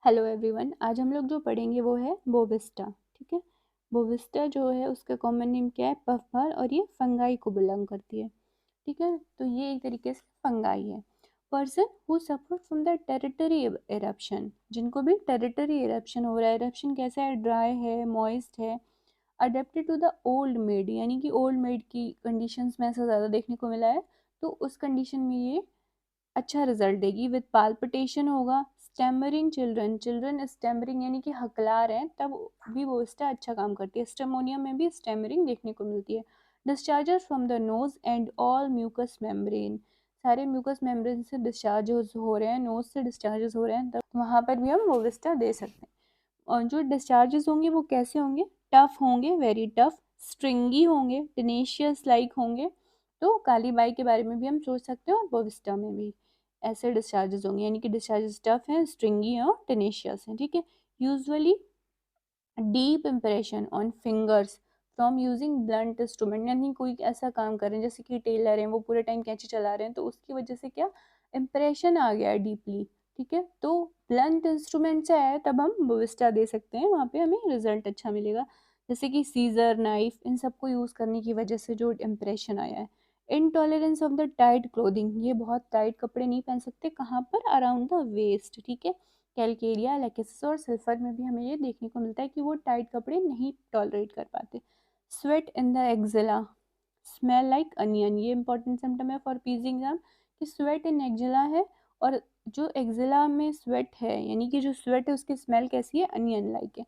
Hello everyone, आज हम लोग जो पढ़ेंगे वो है बोविस्टा। ठीक है। बोविस्टा जो है उसका कॉमन नेम क्या है? पफबॉल, और ये फंगाई को बिलोंग करती है। ठीक है, तो ये एक तरीके से फंगाई है। Person who suffer from the territory eruption, जिनको भी टेरिटरी एरप्शन हो रहा है। एरप्शन कैसा है? ड्राई है, मॉइस्ट है, adapted to the old maid, यानी कि ओल्ड मेड की कंडीशंस में ऐसा ज़्यादा देखने को मिला है, तो उस कंडीशन में ये अच्छा रिजल्ट देगी। विद पाल्पिटेशन होगा। स्टेमरिंग चिल्ड्रन, चिल्ड्रन स्टेमरिंग यानी कि हकला रहे हैं, तब भी वो इसका अच्छा काम करती है। स्टेमोनियम में भी स्टेमरिंग देखने को मिलती है। Discharges from the nose and all mucous membrane, सारे म्यूकस मेम्ब्रेन से डिस्चार्ज हो रहे हैं, नोज से डिस्चार्जेस हो रहे हैं, तब वहाँ पर भी हम बोविस्टा दे सकते हैं। और जो डिस्चार्जेस होंगे वो कैसे होंगे? टफ होंगे, वेरी टफ, स्ट्रिंगी होंगे, टेनेशियस लाइक होंगे। तो काली बाई के बारे में भी हम सोच सकते हैं, और बोविस्टा में भी ऐसे डिस्चार्जेस होंगे, यानी कि डिस्चार्जेस टफ हैं, स्ट्रिंगी हैं और टेनेशियस हैं। ठीक है। Usually deep impression on fingers from using blunt instrument, यानी कोई ऐसा काम कर रहे हैं जैसे कि टेलर हैं, वो पूरे टाइम कैंची चला रहे हैं, तो उसकी वजह से क्या इम्प्रेशन आ गया है डीपली। ठीक है, तो ब्लंट इंस्ट्रूमेंट से आया है, तब हम बोविस्टा दे सकते हैं, वहाँ पे हमें रिजल्ट अच्छा मिलेगा। जैसे कि सीजर, नाइफ, इन सबको यूज़ करने की वजह से जो इम्प्रेशन आया है। Intolerance of the tight clothing, ये बहुत टाइट कपड़े नहीं पहन सकते, कहाँ पर? Around the waist. ठीक है। कैलकेरिया, लेकेसिस और सल्फर में भी हमें ये देखने को मिलता है कि वो टाइट कपड़े नहीं टॉलरेट कर पाते। Sweat in the axilla, smell like onion, ये इंपॉर्टेंट सिम्टम है फॉर पीजी एग्जाम कि स्वेट इन एक्जिला है, और जो एक्जिला में स्वेट है, यानी कि जो स्वेट है उसकी स्मेल कैसी है? अनियन लाइक है।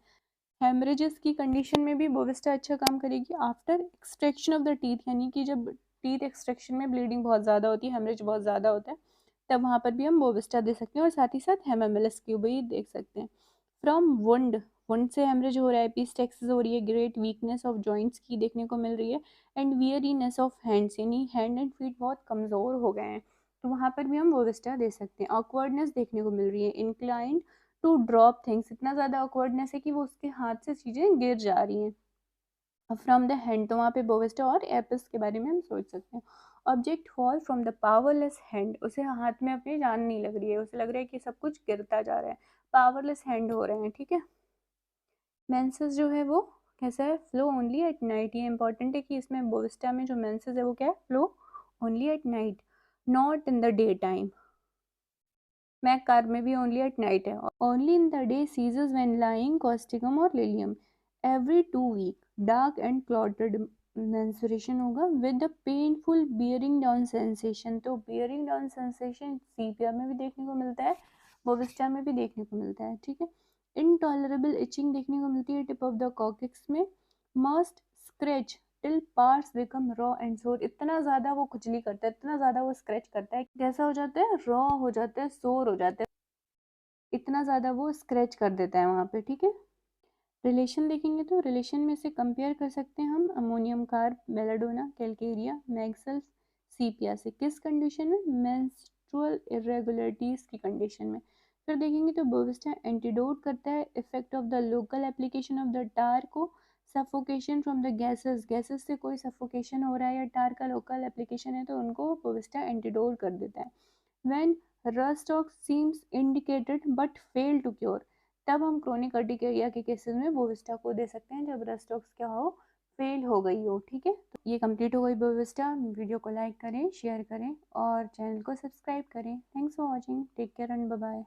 हेमरेजेस की कंडीशन में भी बोविस्टा अच्छा काम करेगी। After extraction of the teeth, यानी कि जब टीथ एक्सट्रैक्शन में ब्लीडिंग बहुत ज़्यादा होती है, हेमरेज बहुत ज़्यादा होता है, तब वहाँ पर भी हम बोविस्टा दे सकते हैं, और साथ ही साथ हेमामिलस की भी देख सकते हैं। फ्रॉम वुंड, वुंड से हेमरेज हो रहा है, पीस्टेक्सिस हो रही है, ग्रेट वीकनेस ऑफ जॉइंट्स की देखने को मिल रही है, एंड वियरीनेस ऑफ हैंड्स, यानी हैंड एंड फीट बहुत कमज़ोर हो गए हैं, तो वहाँ पर भी हम बोविस्टा दे सकते हैं। ऑकवर्डनेस देखने को मिल रही है, इंक्लाइंड टू ड्रॉप थिंग्स, इतना ज़्यादा ऑकवर्डनेस है कि वो उसके हाथ से चीज़ें गिर जा रही हैं। फ्रॉम द हैंड, तो वहाँ पे बोविस्टा और एपिस के बारे में हम सोच सकते हैं। Object fall from the powerless hand, उसे हाथ में अपनी जान नहीं लग रही है, उसे लग रहा है कि सब कुछ गिरता जा रहा है, पावरलेस हैंड हो रहे हैं। ठीक है। मेंसेस जो है वो कैसा है? फ्लो ओनली एट नाइट, ये इंपॉर्टेंट है कि इसमें बोविस्टा में जो मेंसेस है वो क्या है? Flow only at night, not in the day time. Mag carb में भी ओनली एट नाइट है। Only in the day ceases when lying causticum और lilium. Every 2 week dark and clotted menstruation होगा with the painful bearing down sensation, तो bearing down sensation sepia में भी देखने को मिलता है, बोविस्टा में भी देखने को मिलता है। ठीक है। इनटॉलरेबल इचिंग देखने को मिलती है टिप ऑफ द कॉकेक्स में। Must scratch till parts become raw and सोर, इतना ज़्यादा वो खुजली करता है, इतना ज़्यादा वो स्क्रैच करता है, कैसा हो जाता है? रॉ हो जाता है, सोर हो जाता है, इतना ज़्यादा वो स्क्रैच कर देता है वहाँ पे। ठीक है। रिलेशन देखेंगे तो रिलेशन में से कंपेयर कर सकते हैं हम अमोनियम कार्ब, बेलाडोना, कैलकेरिया, मैक्सेल्स, सीपिया से। किस कंडीशन में? मेंस्ट्रुअल इरेगुलरिटीज़ की कंडीशन में। फिर देखेंगे तो बोविस्टा एंटीडोट करता है effect of the local application of the tar को। Suffocation from the gases, gases से कोई सफोकेशन हो रहा है या टार का लोकल एप्लीकेशन है, तो उनको बोविस्टा एंटीडोट कर देता है। When rust seems indicated but fail to cure, तब हम क्रोनिक अर्टिकेरिया के केसेस में बोविस्टा को दे सकते हैं, जब रस्टॉक्स क्या हो? फेल हो गई हो। ठीक है, तो ये कंप्लीट हो गई बोविस्टा। वीडियो को लाइक करें, शेयर करें और चैनल को सब्सक्राइब करें। Thanks for watching, take care and bye bye.